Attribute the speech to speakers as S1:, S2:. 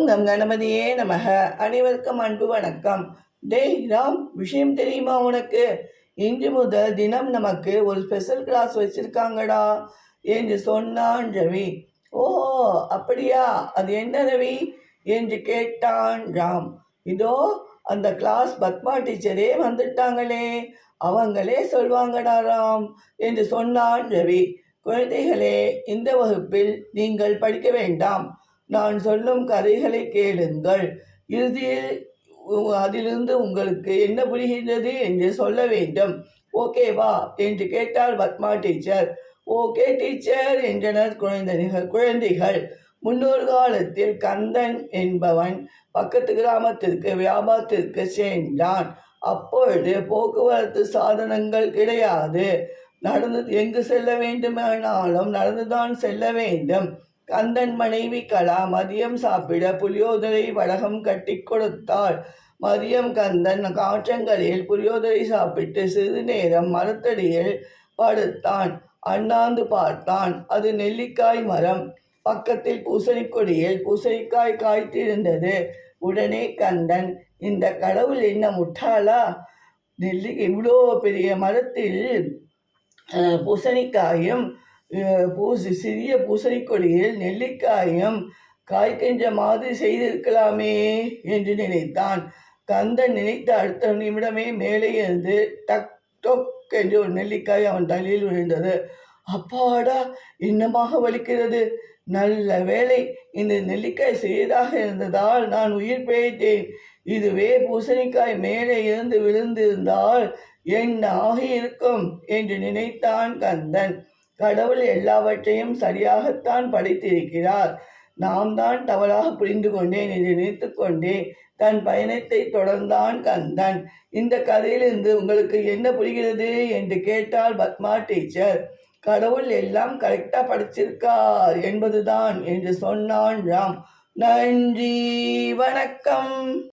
S1: ஓம் நம் கணபதியே நமக. அனைவருக்கும் அன்பு வணக்கம். டேய் ராம், விஷயம் தெரியுமா உனக்கு? இன்று முதல் தினம் நமக்கு ஒரு ஸ்பெஷல் கிளாஸ் வச்சிருக்காங்கடா என்று சொன்னான் ரவி. ஓ அப்படியா, அது என்ன ரவி என்று கேட்டான் ராம். இதோ அந்த கிளாஸ் பத்மா டீச்சரே வந்துட்டாங்களே, அவங்களே சொல்வாங்கடா ராம் என்று சொன்னான் ரவி. குழந்தைகளே, இந்த வகுப்பில் நீங்கள் படிக்க வேண்டாம். நான் சொல்லும் கதைகளை கேளுங்கள். இறுதியில் அதிலிருந்து உங்களுக்கு என்ன புரிகின்றது என்று சொல்ல வேண்டும். ஓகேவா என்று கேட்டாள் பத்மா டீச்சர். ஓகே டீச்சர் என்றனர் குழந்தைகள். முன்னொரு காலத்தில் கந்தன் என்பவன் பக்கத்து கிராமத்திற்கு வியாபாரத்திற்கு சென்றான். அப்பொழுது போக்குவரத்து சாதனங்கள் கிடையாது. எங்கு செல்ல வேண்டுமானாலும் நடந்துதான் செல்ல வேண்டும். கந்தன் மனைவி கலா மதியம் சாப்பிட புளியோதரை வடகம் கட்டி கொடுத்தாள். மதியம் கந்தன் காற்றங்களில் புளியோதரை சாப்பிட்டு சிறிது நேரம் மரத்தடியில் படுத்தான். அண்ணாந்து பார்த்தான். அது நெல்லிக்காய் மரம். பக்கத்தில் பூசணி கொடியில் பூசணிக்காய் காய்த்திருந்தது. உடனே கந்தன், இந்த கடவுள் என்ன முட்டாளா? இவ்வளோ பெரிய மரத்தில் பூசணிக்காயும் சிறிய பூசணிக்கொடியில் நெல்லிக்காயும் காய்க்கின்ற மாதிரி செய்திருக்கலாமே என்று நினைத்தான். கந்தன் நினைத்த அடுத்த நிமிடமே மேலே இருந்து டக் டொக் என்று ஒரு நெல்லிக்காய் அவன் தலையில் விழுந்தது. அப்பாடா, என்னமாக வலிக்கிறது! நல்ல வேளை, இந்த நெல்லிக்காய் சிறியதாக இருந்ததால் நான் உயிர் பிழைத்தேன். இதுவே பூசணிக்காய் மேலே இருந்து விழுந்திருந்தால் என்ன ஆகியிருக்கும் என்று நினைத்தான் கந்தன். கடவுள் எல்லாவற்றையும் சரியாகத்தான் படைத்திருக்கிறார். நாம் தான் தவறாக புரிந்து கொண்டேன் என்று நினைத்து கொண்டே தன் பயணத்தை தொடர்ந்தான் கந்தன். இந்த கதையிலிருந்து உங்களுக்கு என்ன புரிகிறது என்று கேட்டால் பத்மா டீச்சர். கடவுள் எல்லாம் கரெக்டாக படைச்சிருக்கார் என்பதுதான் என்று சொன்னான் ராம். நன்றி, வணக்கம்.